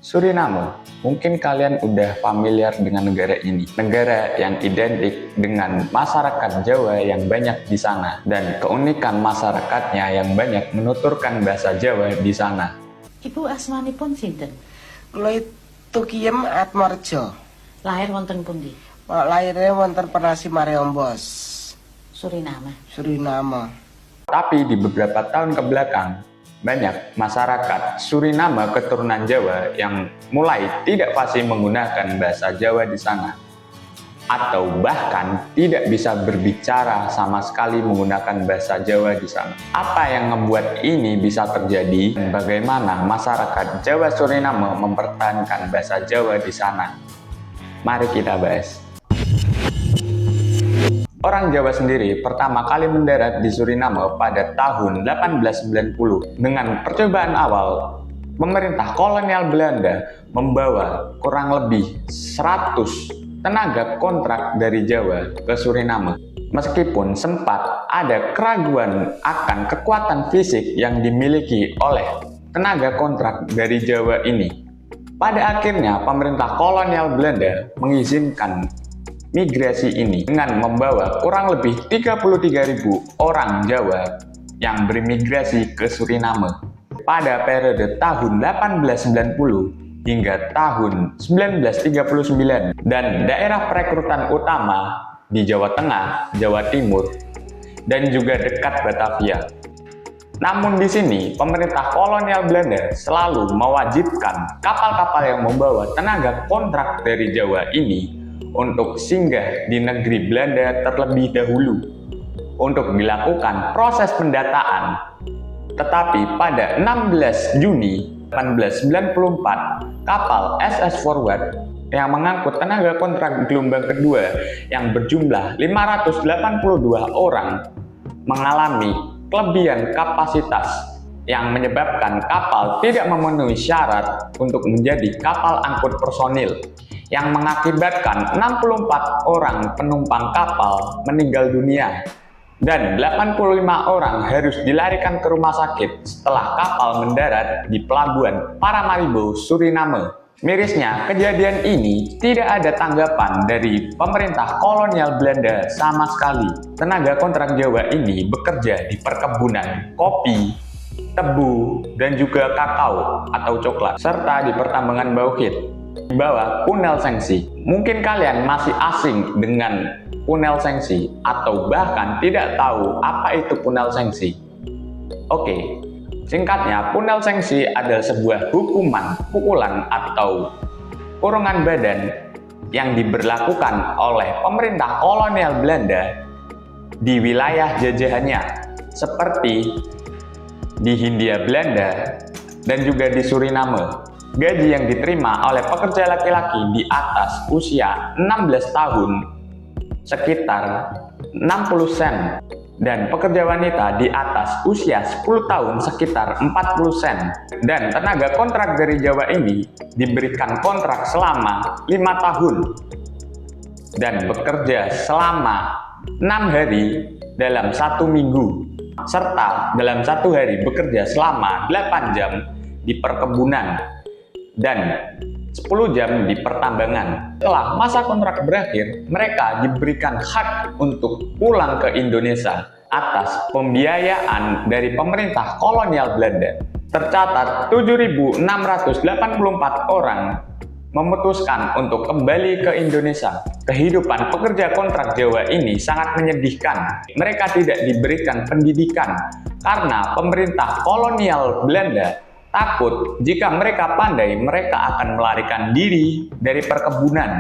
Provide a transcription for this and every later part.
Suriname, mungkin kalian udah familiar dengan negara ini. Negara yang identik dengan masyarakat Jawa yang banyak di sana. Dan keunikan masyarakatnya yang banyak menuturkan bahasa Jawa di sana. Ibu asmanipun sinten? Kula Tukiem Atmorejo. Lahir wonten pundi? Lahirnya wonten Penasi Mareombos, Suriname. Suriname. Tapi di beberapa tahun kebelakang, banyak masyarakat Suriname keturunan Jawa yang mulai tidak fasih menggunakan bahasa Jawa di sana. Atau bahkan tidak bisa berbicara sama sekali menggunakan bahasa Jawa di sana. Apa yang membuat ini bisa terjadi dan bagaimana masyarakat Jawa Suriname mempertahankan bahasa Jawa di sana? Mari kita bahas. Orang Jawa sendiri pertama kali mendarat di Suriname pada tahun 1890 dengan percobaan awal. Pemerintah kolonial Belanda membawa kurang lebih 100 tenaga kontrak dari Jawa ke Suriname. Meskipun sempat ada keraguan akan kekuatan fisik yang dimiliki oleh tenaga kontrak dari Jawa ini. Pada akhirnya pemerintah kolonial Belanda mengizinkan migrasi ini dengan membawa kurang lebih 33.000 orang Jawa yang bermigrasi ke Suriname pada periode tahun 1890 hingga tahun 1939 dan daerah perekrutan utama di Jawa Tengah, Jawa Timur, dan juga dekat Batavia. Namun di sini pemerintah kolonial Belanda selalu mewajibkan kapal-kapal yang membawa tenaga kontrak dari Jawa ini untuk singgah di negeri Belanda terlebih dahulu untuk dilakukan proses pendataan. Tetapi pada 16 Juni 1894, kapal SS Forward yang mengangkut tenaga kontrak gelombang kedua yang berjumlah 582 orang mengalami kelebihan kapasitas yang menyebabkan kapal tidak memenuhi syarat untuk menjadi kapal angkut personil, yang mengakibatkan 64 orang penumpang kapal meninggal dunia dan 85 orang harus dilarikan ke rumah sakit setelah kapal mendarat di pelabuhan Paramaribo, Suriname. Mirisnya, kejadian ini tidak ada tanggapan dari pemerintah kolonial Belanda sama sekali. Tenaga kontrak Jawa ini bekerja di perkebunan kopi, tebu, dan juga kakao atau coklat, serta di pertambangan bauxit di bawah Punel Sengsi. Mungkin kalian masih asing dengan Punel Sengsi atau bahkan tidak tahu apa itu Punel Sengsi. Oke, singkatnya Punel Sengsi adalah sebuah hukuman pukulan atau kurungan badan yang diberlakukan oleh pemerintah kolonial Belanda di wilayah jajahannya seperti di Hindia Belanda dan juga di Suriname. Gaji yang diterima oleh pekerja laki-laki di atas usia 16 tahun sekitar 60 sen dan pekerja wanita di atas usia 10 tahun sekitar 40 sen. Dan tenaga kontrak dari Jawa ini diberikan kontrak selama 5 tahun dan bekerja selama 6 hari dalam 1 minggu, serta dalam 1 hari bekerja selama 8 jam di perkebunan dan 10 jam di pertambangan. Setelah masa kontrak berakhir, mereka diberikan hak untuk pulang ke Indonesia atas pembiayaan dari pemerintah kolonial Belanda. Tercatat 7.684 orang memutuskan untuk kembali ke Indonesia. Kehidupan pekerja kontrak Jawa ini sangat menyedihkan. Mereka tidak diberikan pendidikan karena pemerintah kolonial Belanda takut jika mereka pandai, mereka akan melarikan diri dari perkebunan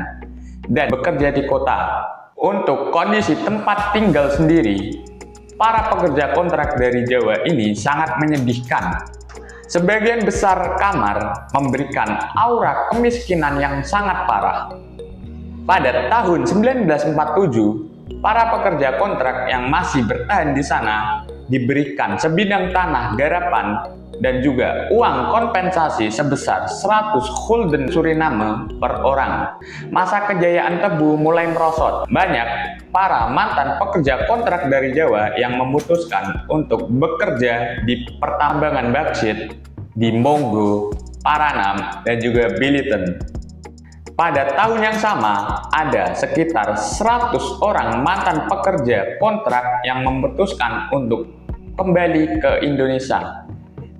dan bekerja di kota. Untuk kondisi tempat tinggal sendiri, para pekerja kontrak dari Jawa ini sangat menyedihkan. Sebagian besar kamar memberikan aura kemiskinan yang sangat parah. Pada tahun 1947, para pekerja kontrak yang masih bertahan di sana diberikan sebidang tanah garapan dan juga uang kompensasi sebesar 100 gulden Suriname per orang. Masa kejayaan tebu mulai merosot. Banyak para mantan pekerja kontrak dari Jawa yang memutuskan untuk bekerja di pertambangan bauksit di Monggo, Paranam, dan juga Biliton. Pada tahun yang sama, ada sekitar 100 orang mantan pekerja kontrak yang memutuskan untuk kembali ke Indonesia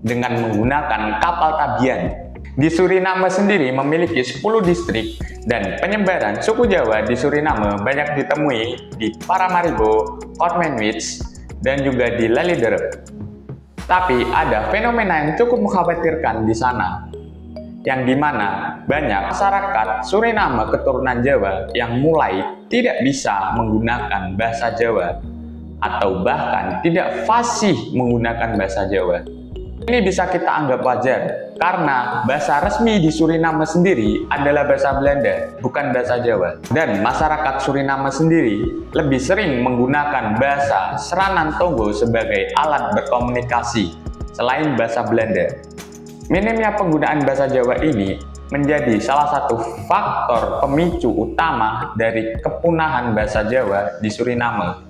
dengan menggunakan kapal Tabian. Di Suriname sendiri memiliki 10 distrik dan penyebaran suku Jawa di Suriname banyak ditemui di Paramaribo, Kormenwich, dan juga di Lelydrup. Tapi ada fenomena yang cukup mengkhawatirkan di sana, yang dimana banyak masyarakat Suriname keturunan Jawa yang mulai tidak bisa menggunakan bahasa Jawa atau bahkan tidak fasih menggunakan bahasa Jawa. Ini bisa kita anggap wajar karena bahasa resmi di Suriname sendiri adalah bahasa Belanda, bukan bahasa Jawa. Dan masyarakat Suriname sendiri lebih sering menggunakan bahasa Seranan Tonggo sebagai alat berkomunikasi selain bahasa Belanda. Minimnya penggunaan bahasa Jawa ini menjadi salah satu faktor pemicu utama dari kepunahan bahasa Jawa di Suriname,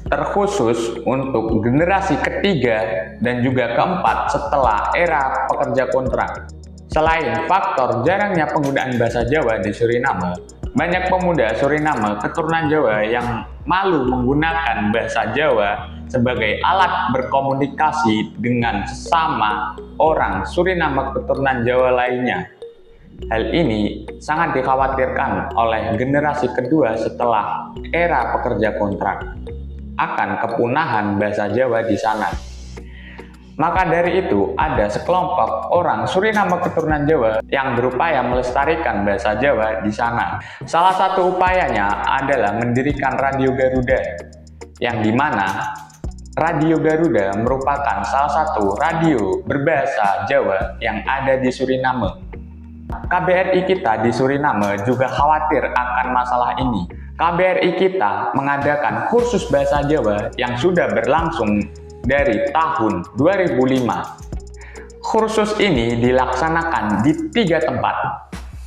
terkhusus untuk generasi ketiga dan juga keempat setelah era pekerja kontrak. Selain faktor jarangnya penggunaan bahasa Jawa di Suriname, banyak pemuda Suriname keturunan Jawa yang malu menggunakan bahasa Jawa sebagai alat berkomunikasi dengan sesama orang Suriname keturunan Jawa lainnya. Hal ini sangat dikhawatirkan oleh generasi kedua setelah era pekerja kontrak akan kepunahan bahasa Jawa di sana. Maka dari itu, ada sekelompok orang Suriname keturunan Jawa yang berupaya melestarikan bahasa Jawa di sana. Salah satu upayanya adalah mendirikan Radio Garuda, yang dimana Radio Garuda merupakan salah satu radio berbahasa Jawa yang ada di Suriname. KBRI kita di Suriname juga khawatir akan masalah ini. KBRI kita mengadakan kursus bahasa Jawa yang sudah berlangsung dari tahun 2005. Kursus ini dilaksanakan di 3 tempat,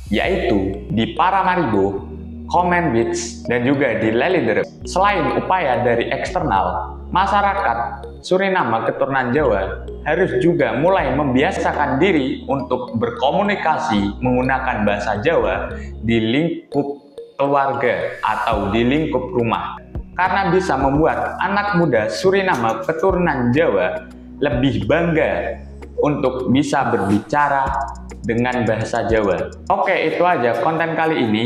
yaitu di Paramaribo, Kormenwich, dan juga di Lelydrup. Selain upaya dari eksternal, masyarakat Suriname keturunan Jawa harus juga mulai membiasakan diri untuk berkomunikasi menggunakan bahasa Jawa di lingkup keluarga atau di lingkup rumah, karena bisa membuat anak muda Suriname keturunan Jawa lebih bangga untuk bisa berbicara dengan bahasa Jawa. Oke, itu aja konten kali ini.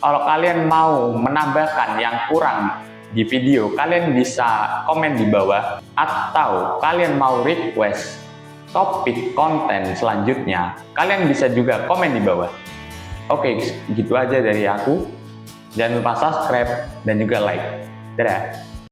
Kalau kalian mau menambahkan yang kurang di video, kalian bisa komen di bawah, atau kalian mau request topik konten selanjutnya, kalian bisa juga komen di bawah. Oke, gitu aja dari aku. Jangan lupa subscribe dan juga like. Dadah!